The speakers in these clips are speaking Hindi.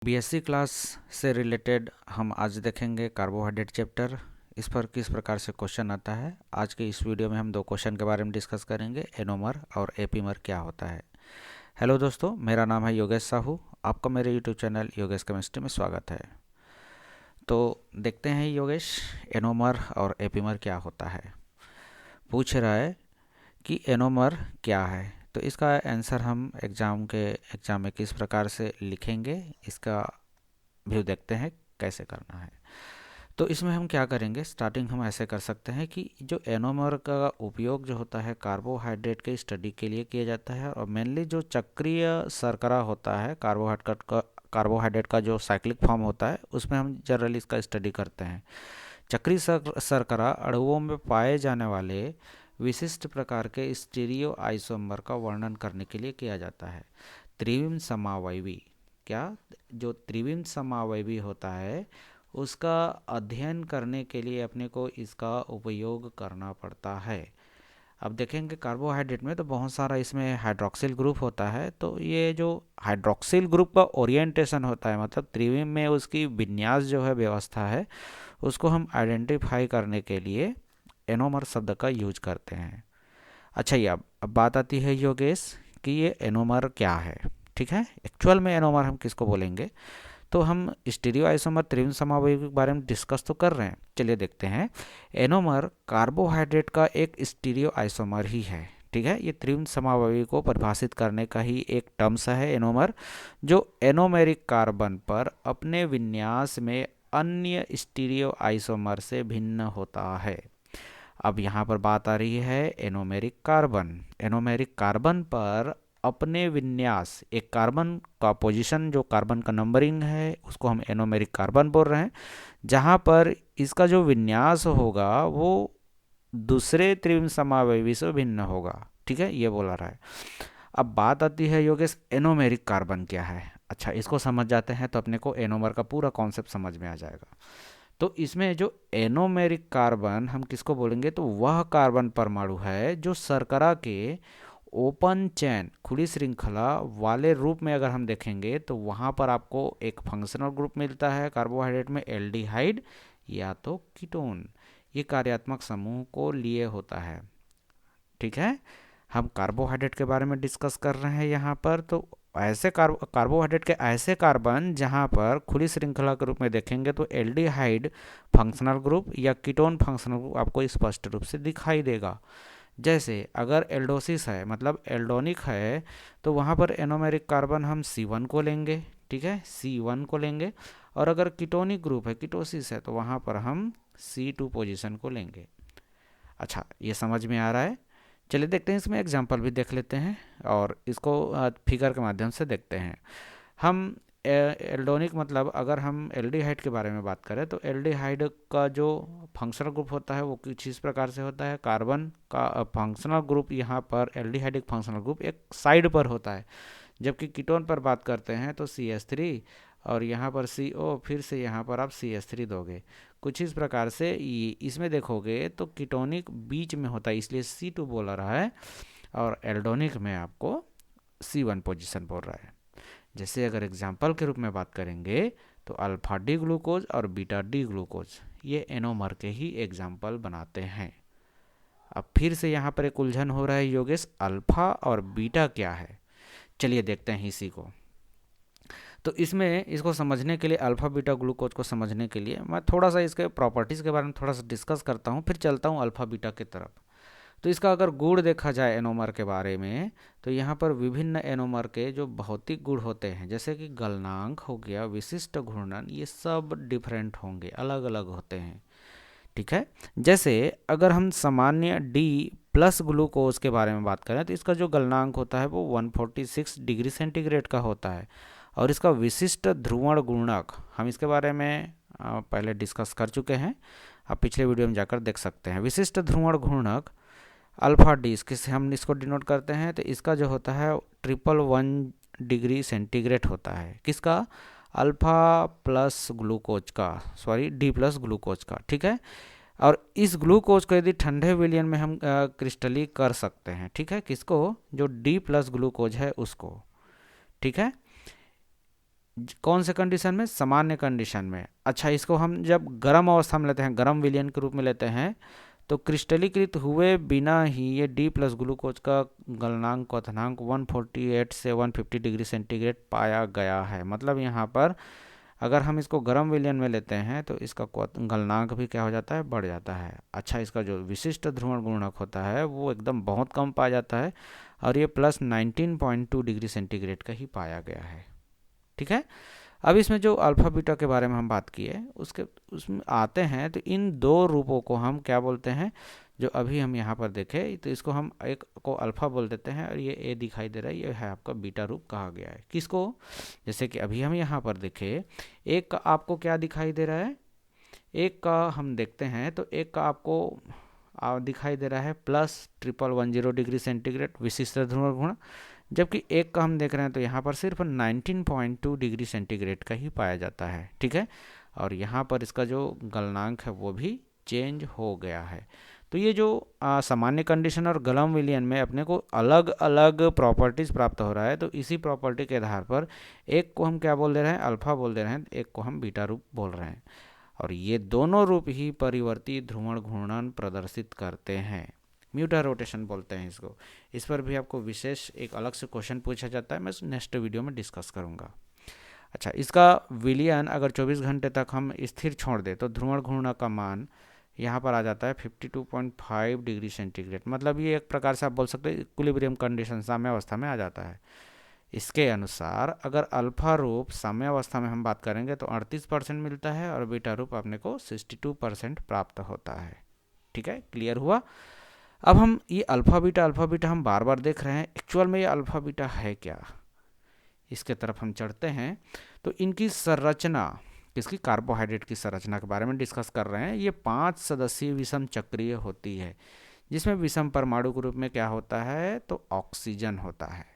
बीएससी क्लास से रिलेटेड हम आज देखेंगे कार्बोहाइड्रेट चैप्टर। इस पर किस प्रकार से क्वेश्चन आता है। आज के इस वीडियो में हम दो क्वेश्चन के बारे में डिस्कस करेंगे, एनोमर और एपीमर क्या होता है। हेलो दोस्तों, मेरा नाम है योगेश साहू। आपका मेरे यूट्यूब चैनल योगेश केमिस्ट्री में स्वागत है। तो देखते हैं योगेश, एनोमर और एपीमर क्या होता है। पूछ रहा है कि एनोमर क्या है। तो इसका आंसर हम एग्ज़ाम में किस प्रकार से लिखेंगे, इसका व्यू देखते हैं कैसे करना है। तो इसमें हम क्या करेंगे, स्टार्टिंग हम ऐसे कर सकते हैं कि जो एनोमर का उपयोग जो होता है कार्बोहाइड्रेट के स्टडी के लिए किया जाता है, और मेनली जो चक्रीय शर्करा होता है कार्बोहाइड्रेट का जो साइक्लिक फॉर्म होता है उसमें हम जनरली इसका स्टडी करते हैं। चक्रीय शर्करा अणुओं में पाए जाने वाले विशिष्ट प्रकार के स्टीरियो आइसोमर का वर्णन करने के लिए किया जाता है। त्रिविम समावयवी जो त्रिविम समावयवी होता है उसका अध्ययन करने के लिए अपने को इसका उपयोग करना पड़ता है। अब देखेंगे कार्बोहाइड्रेट में तो बहुत सारा इसमें हाइड्रोक्सिल ग्रुप होता है। तो ये जो हाइड्रोक्सिल ग्रुप का ओरिएंटेशन होता है, मतलब त्रिविम में उसकी विन्यास जो है, व्यवस्था है, उसको हम आइडेंटिफाई करने के लिए एनोमर शब्द का यूज करते हैं। अच्छा, ये अब बात आती है योगेश कि ये एनोमर क्या है। ठीक है, एक्चुअल में एनोमर हम किसको बोलेंगे। तो हम स्टीरियो आइसोमर त्रिविम समावयवी के बारे में डिस्कस तो कर रहे हैं, चलिए देखते हैं। एनोमर कार्बोहाइड्रेट का एक स्टीरियो आइसोमर ही है। ठीक है, ये त्रिविम समावयवी को परिभाषित करने का ही एक टर्म्स है एनोमर, जो एनोमेरिक कार्बन पर अपने विन्यास में अन्य स्टीरियो आइसोमर से भिन्न होता है। अब यहाँ पर बात आ रही है एनोमेरिक कार्बन। एनोमेरिक कार्बन पर अपने विन्यास, एक कार्बन का पोजीशन, जो कार्बन का नंबरिंग है, उसको हम एनोमेरिक कार्बन बोल रहे हैं, जहाँ पर इसका जो विन्यास होगा वो दूसरे त्रिविम समावयवी से भिन्न होगा। ठीक है, ये बोला रहा है। अब बात आती है योगेश, एनोमेरिक कार्बन क्या है। अच्छा, इसको समझ जाते हैं तो अपने को एनोमर का पूरा कॉन्सेप्ट समझ में आ जाएगा। तो इसमें जो एनोमेरिक कार्बन हम किसको बोलेंगे, तो वह कार्बन परमाणु है जो शर्करा के ओपन चैन, खुली श्रृंखला वाले रूप में अगर हम देखेंगे तो वहाँ पर आपको एक फंक्शनल ग्रुप मिलता है कार्बोहाइड्रेट में, एल्डिहाइड या तो कीटोन। ये कार्यात्मक समूह को लिए होता है। ठीक है, हम कार्बोहाइड्रेट के बारे में डिस्कस कर रहे हैं यहाँ पर। तो ऐसे कार्बोहाइड्रेट के ऐसे कार्बन जहाँ पर खुली श्रृंखला के रूप में देखेंगे तो एल्डिहाइड फंक्शनल ग्रुप या कीटोन फंक्शनल ग्रुप आपको स्पष्ट रूप से दिखाई देगा। जैसे अगर एल्डोसिस है, मतलब एल्डोनिक है, तो वहाँ पर एनोमेरिक कार्बन हम C1 को लेंगे। ठीक है, C1 को लेंगे। और अगर कीटोनिक ग्रुप है, कीटोसिस है, तो वहाँ पर हम C2 पोजीशन को लेंगे। अच्छा, ये समझ में आ रहा है। चलिए देखते हैं, इसमें एग्जांपल भी देख लेते हैं और इसको फिगर के माध्यम से देखते हैं। हम एल्डोनिक, मतलब अगर हम एल्डिहाइड के बारे में बात करें तो एल्डिहाइड का जो फंक्शनल ग्रुप होता है वो कुछ इस प्रकार से होता है। कार्बन का फंक्शनल ग्रुप, यहाँ पर एल्डिहाइड एक फंक्शनल ग्रुप एक साइड पर होता है, जबकि कीटोन पर बात करते हैं तो CH3 और यहाँ पर CO, फिर से यहाँ पर आप CH3 दोगे। कुछ इस प्रकार से इसमें देखोगे तो कीटोनिक बीच में होता है, इसलिए C2 बोल रहा है, और एल्डोनिक में आपको C1 पोजीशन बोल रहा है। जैसे अगर एग्जाम्पल के रूप में बात करेंगे तो अल्फा डी ग्लूकोज और बीटा डी ग्लूकोज, ये एनोमर के ही एग्जाम्पल बनाते हैं। अब फिर से यहाँ पर एक उलझन हो रहा है योगेश, अल्फा और बीटा क्या है। चलिए देखते हैं इसी को। तो इसमें इसको समझने के लिए, अल्फ़ा बीटा ग्लूकोज को समझने के लिए मैं थोड़ा सा इसके प्रॉपर्टीज़ के बारे में थोड़ा सा डिस्कस करता हूँ, फिर चलता हूँ अल्फ़ा बीटा की तरफ। तो इसका अगर गुण देखा जाए एनोमर के बारे में, तो यहाँ पर विभिन्न एनोमर के जो भौतिक गुण होते हैं, जैसे कि गलनांक हो गया, विशिष्ट घूर्णन, ये सब डिफरेंट होंगे, अलग अलग होते हैं। ठीक है, जैसे अगर हम सामान्य D+ ग्लूकोज के बारे में बात करें तो इसका जो गलनांक होता है वो 146 डिग्री सेंटीग्रेड का होता है। और इसका विशिष्ट ध्रुवण गुणक, हम इसके बारे में पहले डिस्कस कर चुके हैं, आप पिछले वीडियो में जाकर देख सकते हैं। विशिष्ट ध्रुवण घूर्णक अल्फा डी, इसके हम इसको डिनोट करते हैं, तो इसका जो होता है 111 डिग्री सेंटीग्रेड होता है। किसका, अल्फा प्लस ग्लूकोज का, सॉरी D+ ग्लूकोज का। ठीक है, और इस ग्लूकोज को यदि ठंडे विलयन में हम क्रिस्टली कर सकते हैं। ठीक है, किसको, जो D+ ग्लूकोज है उसको। ठीक है, कौन से कंडीशन में? सामान्य कंडीशन में। अच्छा, इसको हम जब गर्म अवस्था में लेते हैं, गर्म विलयन के रूप में लेते हैं, तो क्रिस्टलीकृत हुए बिना ही ये डी प्लस ग्लूकोज का गलनांक क्वथनांक 148 से 150 डिग्री सेंटीग्रेड पाया गया है। मतलब यहाँ पर अगर हम इसको गर्म विलयन में लेते हैं तो इसका गलनांक भी क्या हो जाता है? बढ़ जाता है। अच्छा, इसका जो विशिष्ट ध्रुवण गुणक होता है वो एकदम बहुत कम पाया जाता है और ये प्लस 19.2 डिग्री सेंटीग्रेड का ही पाया गया है। ठीक है। अब इसमें जो अल्फा बीटा के बारे में हम बात किए उसमें आते हैं, तो इन दो रूपों को हम क्या बोलते हैं? जो अभी हम यहाँ पर देखें तो इसको हम एक को अल्फा बोल देते हैं और ये ए दिखाई दे रहा है, ये है आपका बीटा रूप कहा गया है। किसको? जैसे कि अभी हम यहाँ पर देखें, एक का आपको क्या दिखाई दे रहा है? एक का हम देखते हैं तो एक का आपको दिखाई दे रहा है प्लस 1110 डिग्री सेंटीग्रेड विशिष्ट ध्रुवण गुण, जबकि एक का हम देख रहे हैं तो यहाँ पर सिर्फ 19.2 डिग्री सेंटीग्रेड का ही पाया जाता है। ठीक है। और यहाँ पर इसका जो गलनांक है वो भी चेंज हो गया है। तो ये जो सामान्य कंडीशन और गलम विलयन में अपने को अलग अलग प्रॉपर्टीज प्राप्त हो रहा है, तो इसी प्रॉपर्टी के आधार पर एक को हम क्या बोल दे रहे हैं? अल्फा बोल दे रहे हैं, एक को हम बीटा रूप बोल रहे हैं। और ये दोनों रूप ही परिवर्ती ध्रुवण घूर्णन प्रदर्शित करते हैं। म्यूटर रोटेशन बोलते हैं इसको। इस पर भी आपको विशेष एक अलग से क्वेश्चन पूछा जाता है, मैं नेक्स्ट वीडियो में डिस्कस करूंगा। अच्छा, इसका विलयन अगर 24 घंटे तक हम स्थिर छोड़ दें तो ध्रुवण घूर्णन का मान यहाँ पर आ जाता है 52.5 डिग्री सेंटीग्रेड। मतलब ये एक प्रकार से आप बोल सकते हैं इक्विलिब्रियम कंडीशन, साम्यावस्था में आ जाता है। इसके अनुसार अगर अल्फा रूप साम्यावस्था में हम बात करेंगे तो 38% मिलता है और बीटा रूप अपने को 62% प्राप्त होता है। ठीक है, क्लियर हुआ? अब हम ये अल्फा बीटा हम बार बार देख रहे हैं, एक्चुअल में ये अल्फा बीटा है क्या? इसके तरफ हम चढ़ते हैं तो इनकी संरचना, किसकी? कार्बोहाइड्रेट की संरचना के बारे में डिस्कस कर रहे हैं। ये 5 सदस्यीय विषम चक्रीय होती है, जिसमें विषम परमाणु के रूप में क्या होता है? तो ऑक्सीजन होता है।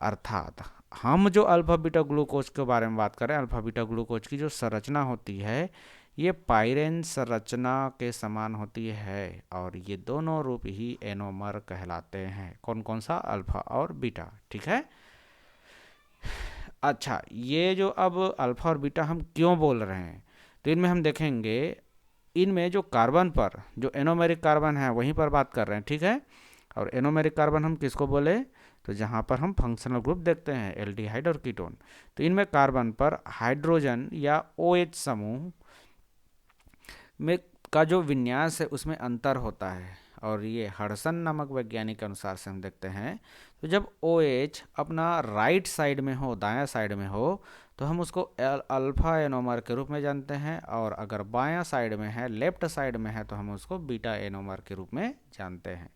अर्थात हम जो अल्फा बीटा ग्लूकोज के बारे में बात करें, अल्फा बीटा ग्लूकोज की जो संरचना होती है ये पाइरेन संरचना के समान होती है और ये दोनों रूप ही एनोमर कहलाते हैं। कौन कौन सा? अल्फा और बीटा। ठीक है। अच्छा, ये जो अब अल्फा और बीटा हम क्यों बोल रहे हैं, तो इनमें हम देखेंगे, इनमें जो कार्बन पर जो एनोमेरिक कार्बन है वहीं पर बात कर रहे हैं। ठीक है। और एनोमेरिक कार्बन हम किसको बोले? तो जहाँ पर हम फंक्शनल ग्रुप देखते हैं एल्डिहाइड और कीटोन, तो इनमें कार्बन पर हाइड्रोजन या OH समूह में का जो विन्यास है उसमें अंतर होता है। और ये हडसन नामक वैज्ञानिक के अनुसार से हम देखते हैं, तो जब OH अपना राइट साइड में हो, दायां साइड में हो, तो हम उसको अल्फा एनोमर के रूप में जानते हैं, और अगर बायां साइड में है, लेफ्ट साइड में है, तो हम उसको बीटा एनोमर के रूप में जानते हैं।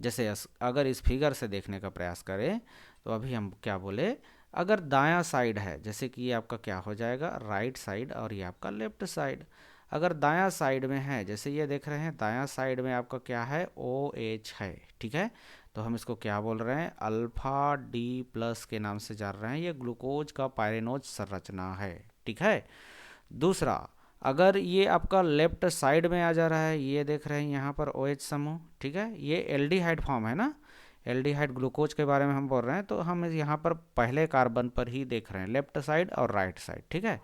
जैसे अगर इस फिगर से देखने का प्रयास करें तो अभी हम क्या बोले, अगर दायां साइड है, जैसे कि ये आपका क्या हो जाएगा? राइट साइड, और ये आपका लेफ्ट साइड। अगर दायां साइड में है, जैसे ये देख रहे हैं, दायां साइड में आपका क्या है? OH है। ठीक है। तो हम इसको क्या बोल रहे हैं? अल्फा डी प्लस के नाम से जान रहे हैं। ये ग्लूकोज का पायरेनोज संरचना है। ठीक है। दूसरा, अगर ये आपका लेफ्ट साइड में आ जा रहा है, ये देख रहे हैं यहाँ पर OH समूह। ठीक है। ये एल्डिहाइड फॉर्म है ना, एल्डिहाइड ग्लूकोज के बारे में हम बोल रहे हैं, तो हम यहाँ पर पहले कार्बन पर ही देख रहे हैं, लेफ्ट साइड और राइट साइड। ठीक है।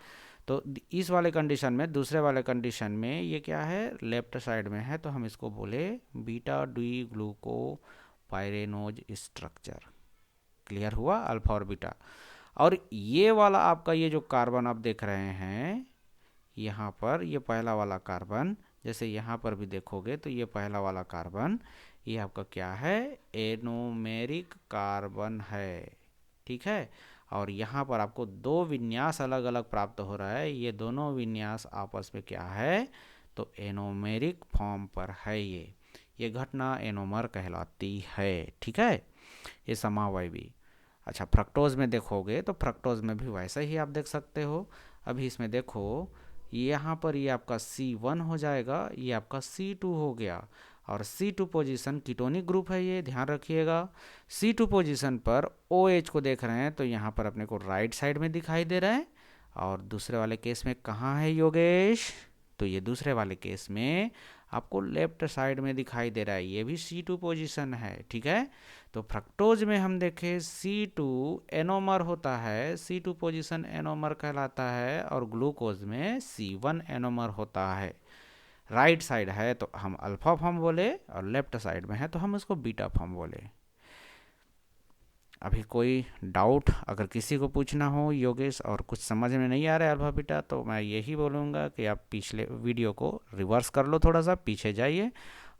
तो इस वाले कंडीशन में, दूसरे वाले कंडीशन में ये क्या है? लेफ्ट साइड में है, तो हम इसको बोले beta D ग्लूको pyranose structure. Clear हुआ? अल्फा और बीटा। और ये वाला आपका ये जो कार्बन आप देख रहे हैं यहाँ पर, ये पहला वाला कार्बन, जैसे यहाँ पर भी देखोगे तो ये पहला वाला कार्बन, ये आपका क्या है? एनोमेरिक कार्बन है। ठीक है। और यहाँ पर आपको दो विन्यास अलग अलग प्राप्त हो रहा है, ये दोनों विन्यास आपस में क्या है? तो एनोमेरिक फॉर्म पर है। ये घटना एनोमर कहलाती है। ठीक है। ये समावयवी। अच्छा, फ्रक्टोज में देखोगे तो फ्रक्टोज में भी वैसा ही आप देख सकते हो। अभी इसमें देखो, यहाँ पर ये आपका C1 हो जाएगा, ये आपका C2 हो गया, और C2 पोजीशन कीटोनिक ग्रुप है, ये ध्यान रखिएगा। C2 पोजीशन पर OH को देख रहे हैं तो यहाँ पर अपने को राइट साइड में दिखाई दे रहा है, और दूसरे वाले केस में कहाँ है योगेश? तो ये दूसरे वाले केस में आपको लेफ्ट साइड में दिखाई दे रहा है, ये भी C2 पोजीशन है। ठीक है, तो फ्रक्टोज में हम देखें C2 एनोमर होता है, C2 पोजीशन एनोमर कहलाता है, और ग्लूकोज में C1 एनोमर होता है। राइट साइड है तो हम अल्फा फॉर्म बोले, और लेफ्ट साइड में है तो हम इसको बीटा फॉर्म बोले। अभी कोई डाउट अगर किसी को पूछना हो योगेश, और कुछ समझ में नहीं आ रहा है अल्फा बीटा, तो मैं यही बोलूँगा कि आप पिछले वीडियो को रिवर्स कर लो, थोड़ा सा पीछे जाइए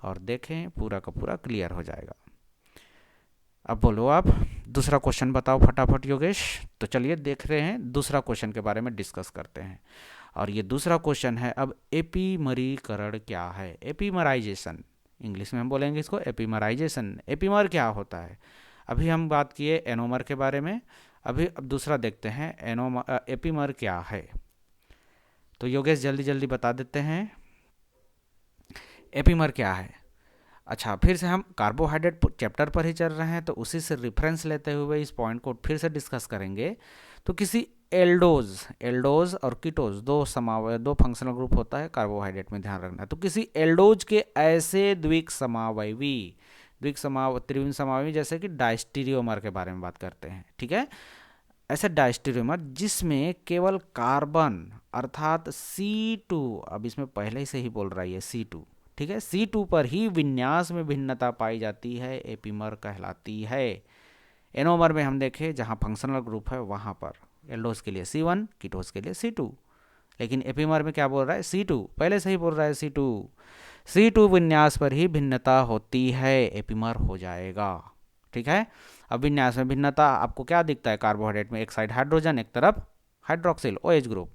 और देखें, पूरा का पूरा क्लियर हो जाएगा। अब बोलो आप दूसरा क्वेश्चन बताओ फटाफट योगेश। तो चलिए देख रहे हैं, दूसरा क्वेश्चन के बारे में डिस्कस करते हैं। और ये दूसरा क्वेश्चन है, अब एपीमरीकरण क्या है? एपीमराइजेशन, इंग्लिश में हम बोलेंगे इसको एपीमराइजेशन। एपीमर क्या होता है? अभी हम बात किए एनोमर के बारे में, अब दूसरा देखते हैं एपीमर क्या है। तो योगेश जल्दी जल्दी बता देते हैं एपीमर क्या है। अच्छा, फिर से हम कार्बोहाइड्रेट चैप्टर पर ही चल रहे हैं, तो उसी से रेफरेंस लेते हुए इस पॉइंट को फिर से डिस्कस करेंगे। तो किसी एल्डोज और कीटोज दो फंक्शनल ग्रुप होता है कार्बोहाइड्रेट में, ध्यान रखना। तो किसी एल्डोज के ऐसे त्रिविम समावयवी जैसे कि डायस्टीरियोमर के बारे में बात करते हैं। ठीक है, ऐसे डायस्टीरियोमर जिसमें केवल कार्बन अर्थात C2, अब इसमें पहले से ही बोल रहा है ये C2, ठीक है, C2 पर ही विन्यास में भिन्नता पाई जाती है, एपीमर कहलाती है। एनोमर में हम देखें जहां फंक्शनल ग्रुप है वहां पर एल्डोज के लिए C1, कीटोज के लिए C2, लेकिन एपीमर में क्या बोल रहा है? C2, पहले से ही बोल रहा है C2 विन्यास पर ही भिन्नता होती है, एपीमर हो जाएगा। ठीक है, अब विन्यास में भिन्नता आपको क्या दिखता है? कार्बोहाइड्रेट में एक साइड हाइड्रोजन, एक तरफ हाइड्रोक्सिल OH ग्रुप,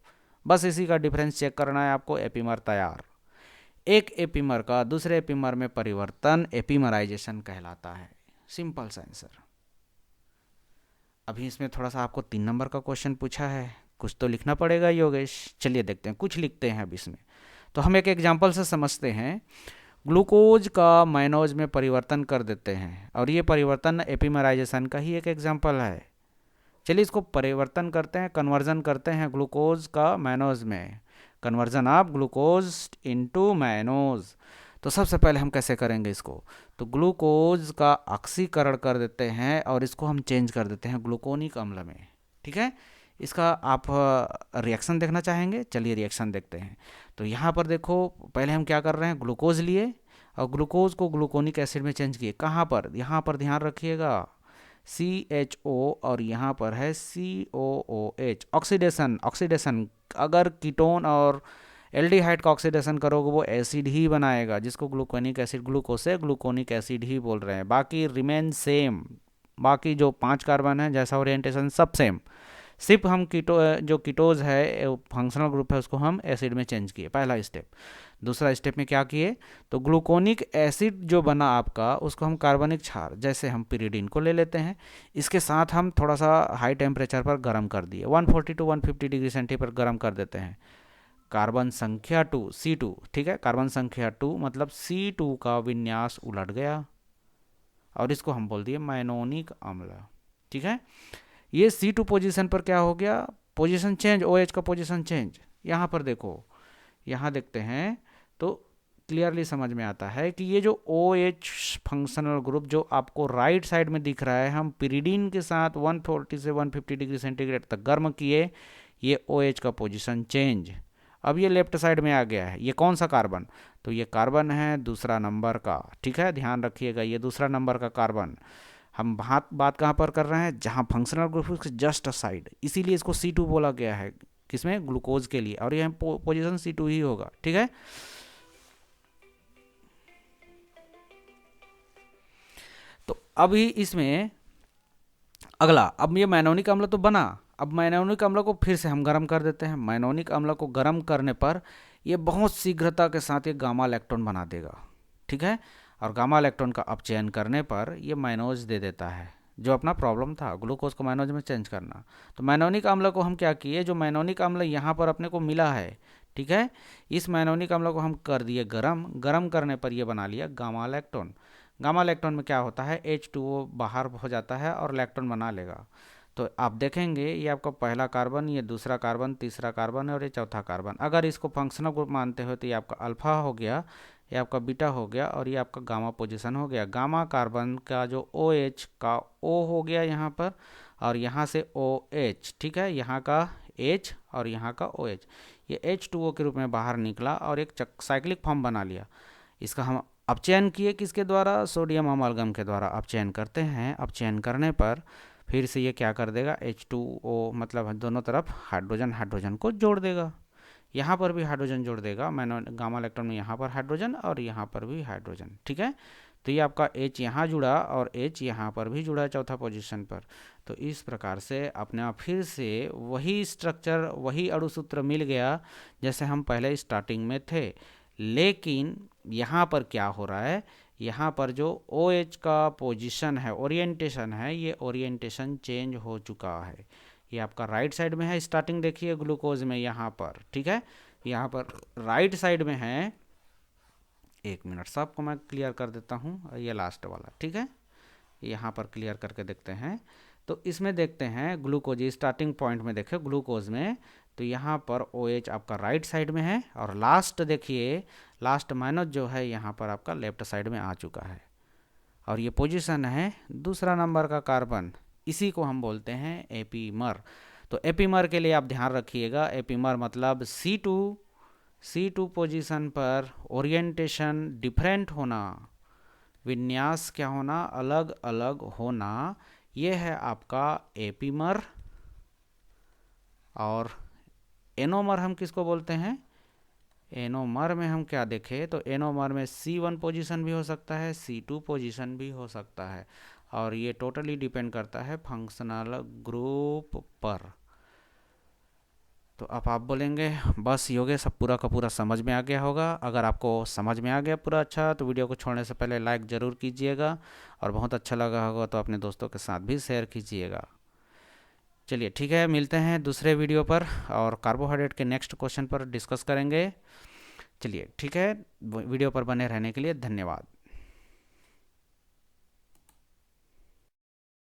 बस इसी का डिफरेंस चेक करना है आपको, एपीमर तैयार। एक एपीमर का दूसरे एपीमर में परिवर्तन एपीमराइजेशन कहलाता है। सिंपल सा आंसर। अभी इसमें थोड़ा सा आपको 3 नंबर का क्वेश्चन पूछा है, कुछ तो लिखना पड़ेगा योगेश। चलिए देखते हैं, कुछ लिखते हैं अब इसमें। तो हम एक एग्जाम्पल से समझते हैं। ग्लूकोज का मैनोज में परिवर्तन कर देते हैं, और ये परिवर्तन एपीमराइजेशन का ही एक एग्जाम्पल है। चलिए इसको परिवर्तन करते हैं, कन्वर्जन करते हैं ग्लूकोज का मैनोज में, conversion of glucose into mannose. तो सबसे पहले हम कैसे करेंगे इसको? तो ग्लूकोज का ऑक्सीकरण कर देते हैं और इसको हम चेंज कर देते हैं ग्लूकोनिक अम्ल में। ठीक है, इसका आप रिएक्शन देखना चाहेंगे? चलिए रिएक्शन देखते हैं। तो यहाँ पर देखो, पहले हम क्या कर रहे हैं, ग्लूकोज लिए और ग्लूकोज को ग्लूकोनिक एसिड में चेंज किए। कहाँ पर? यहाँ पर ध्यान रखिएगा, CHO और यहाँ पर है COOH। ऑक्सीडेशन अगर कीटोन और एल्डिहाइड का ऑक्सीडेशन करोगे वो एसिड ही बनाएगा, जिसको ग्लूकोनिक एसिड, ग्लूकोज से ग्लूकोनिक एसिड ही बोल रहे हैं। बाकी रिमेन सेम, बाकी जो 5 कार्बन है जैसा ओरिएंटेशन सब सेम, सिर्फ हम जो कीटोज है फंक्शनल ग्रुप है उसको हम एसिड में चेंज किए, पहला स्टेप। दूसरा स्टेप में क्या किए? तो ग्लूकोनिक एसिड जो बना आपका उसको हम कार्बनिक क्षार, जैसे हम पिरिडीन को ले लेते हैं, इसके साथ हम थोड़ा सा हाई टेम्परेचर पर गर्म कर दिए, 140 to 150 डिग्री सेंटीग्रेड पर गर्म कर देते हैं। कार्बन संख्या 2 C2, ठीक है, कार्बन संख्या 2 मतलब C2 का विन्यास उलट गया और इसको हम बोल दिए मैनोनिक अम्ल। ठीक है, ये C2 पोजीशन पर क्या हो गया? पोजीशन चेंज, OH का पोजीशन चेंज। यहाँ पर देखो, यहाँ देखते हैं तो क्लियरली समझ में आता है कि ये जो OH फंक्शनल ग्रुप जो आपको राइट साइड में दिख रहा है, हम पिरिडीन के साथ 140 से 150 डिग्री सेंटीग्रेड तक गर्म किए, ये OH का पोजीशन चेंज। अब ये लेफ्ट साइड में आ गया है। ये कौन सा कार्बन? तो ये कार्बन है दूसरा नंबर का। ठीक है, ध्यान रखिएगा, ये दूसरा नंबर का कार्बन। हम बात कहाँ पर कर रहे हैं? जहाँ फंक्शनल ग्रुप के जस्ट साइड, इसीलिए इसको C2 बोला गया है, किसमें? ग्लूकोज के लिए, और यह पोजीशन C2 ही होगा। ठीक है, तो अभी इसमें अगला, अब ये मैनोनिक अम्ल तो बना, अब मैनोनिक अम्ल को फिर से हम गर्म कर देते हैं। मैनोनिक अम्ल को गर्म करने पर ये बहुत शीघ्रता के साथ ये गामा इलेक्ट्रॉन बना देगा। ठीक है, और गामा इलेक्ट्रॉन का अपचयन करने पर ये मैनोज दे देता है, जो अपना प्रॉब्लम था ग्लूकोज को मैनोज में चेंज करना। तो मैनोनिक अम्ल को हम क्या किए, जो मैनोनिक अम्ल यहाँ पर अपने को मिला है, ठीक है, इस मैनोनिक अम्ल को हम कर दिए गरम करने पर ये बना लिया गामा इलेक्ट्रॉन। गामा इलेक्ट्रॉन में क्या होता है, H2O बाहर हो जाता है और इलेक्ट्रॉन बना लेगा। तो आप देखेंगे ये आपका पहला कार्बन, ये दूसरा कार्बन, तीसरा कार्बन और ये चौथा कार्बन। अगर इसको फंक्शनल ग्रुप मानते हो तो ये आपका अल्फा हो गया, ये आपका बीटा हो गया और ये आपका गामा पोजीशन हो गया। गामा कार्बन का जो OH का O हो गया यहाँ पर, और यहाँ से OH, ठीक है, यहाँ का H और यहाँ का OH, ये H2O के रूप में बाहर निकला और एक साइक्लिक फॉर्म बना लिया। इसका हम अपचयन किए किसके द्वारा? सोडियम अमालगम के द्वारा अपचयन करते हैं। अपचयन करने पर फिर से ये क्या कर देगा? H2O, मतलब दोनों तरफ हाइड्रोजन हाइड्रोजन को जोड़ देगा। यहाँ पर भी हाइड्रोजन जोड़ देगा, मैंने गामा इलेक्ट्रॉन में यहाँ पर हाइड्रोजन और यहाँ पर भी हाइड्रोजन, ठीक है। तो ये आपका H यहाँ जुड़ा और H यहाँ पर भी जुड़ा चौथा पोजीशन पर। तो इस प्रकार से अपने आप फिर से वही स्ट्रक्चर, वही अणुसूत्र मिल गया जैसे हम पहले स्टार्टिंग में थे। लेकिन यहाँ पर क्या हो रहा है? यहाँ पर जो OH का पोजीशन है, ओरिएंटेशन है, ये ओरिएंटेशन चेंज हो चुका है। ये आपका राइट साइड में है, स्टार्टिंग देखिए ग्लूकोज में यहाँ पर, ठीक है, यहाँ पर राइट साइड में है। एक मिनट, सबको मैं क्लियर कर देता हूँ, ये लास्ट वाला, ठीक है, यहाँ पर क्लियर करके देखते हैं। तो इसमें देखते हैं ग्लूकोज, स्टार्टिंग पॉइंट में देखें ग्लूकोज में, तो यहाँ पर OH आपका राइट साइड में है और लास्ट देखिए, लास्ट माइनस जो है यहाँ पर आपका लेफ्ट साइड में आ चुका है। और ये पोजीशन है दूसरा नंबर का कार्बन, इसी को हम बोलते हैं एपीमर। तो एपीमर के लिए आप ध्यान रखिएगा, एपीमर मतलब C2 पोजीशन पर ओरिएंटेशन डिफरेंट होना, विन्यास क्या होना? अलग अलग होना, ये है आपका एपीमर। और एनोमर हम किसको बोलते हैं? एनोमर में हम क्या देखें तो एनोमर में C1 पोजीशन भी हो सकता है, C2 पोजीशन भी हो सकता है, और ये टोटली डिपेंड करता है फंक्शनल ग्रुप पर। तो अब आप बोलेंगे बस योगेश सब पूरा का पूरा समझ में आ गया होगा। अगर आपको समझ में आ गया पूरा अच्छा, तो वीडियो को छोड़ने से पहले लाइक ज़रूर कीजिएगा, और बहुत अच्छा लगा होगा तो अपने दोस्तों के साथ भी शेयर कीजिएगा। चलिए ठीक है, मिलते हैं दूसरे वीडियो पर और कार्बोहाइड्रेट के नेक्स्ट क्वेश्चन पर डिस्कस करेंगे। चलिए ठीक है, वीडियो पर बने रहने के लिए धन्यवाद।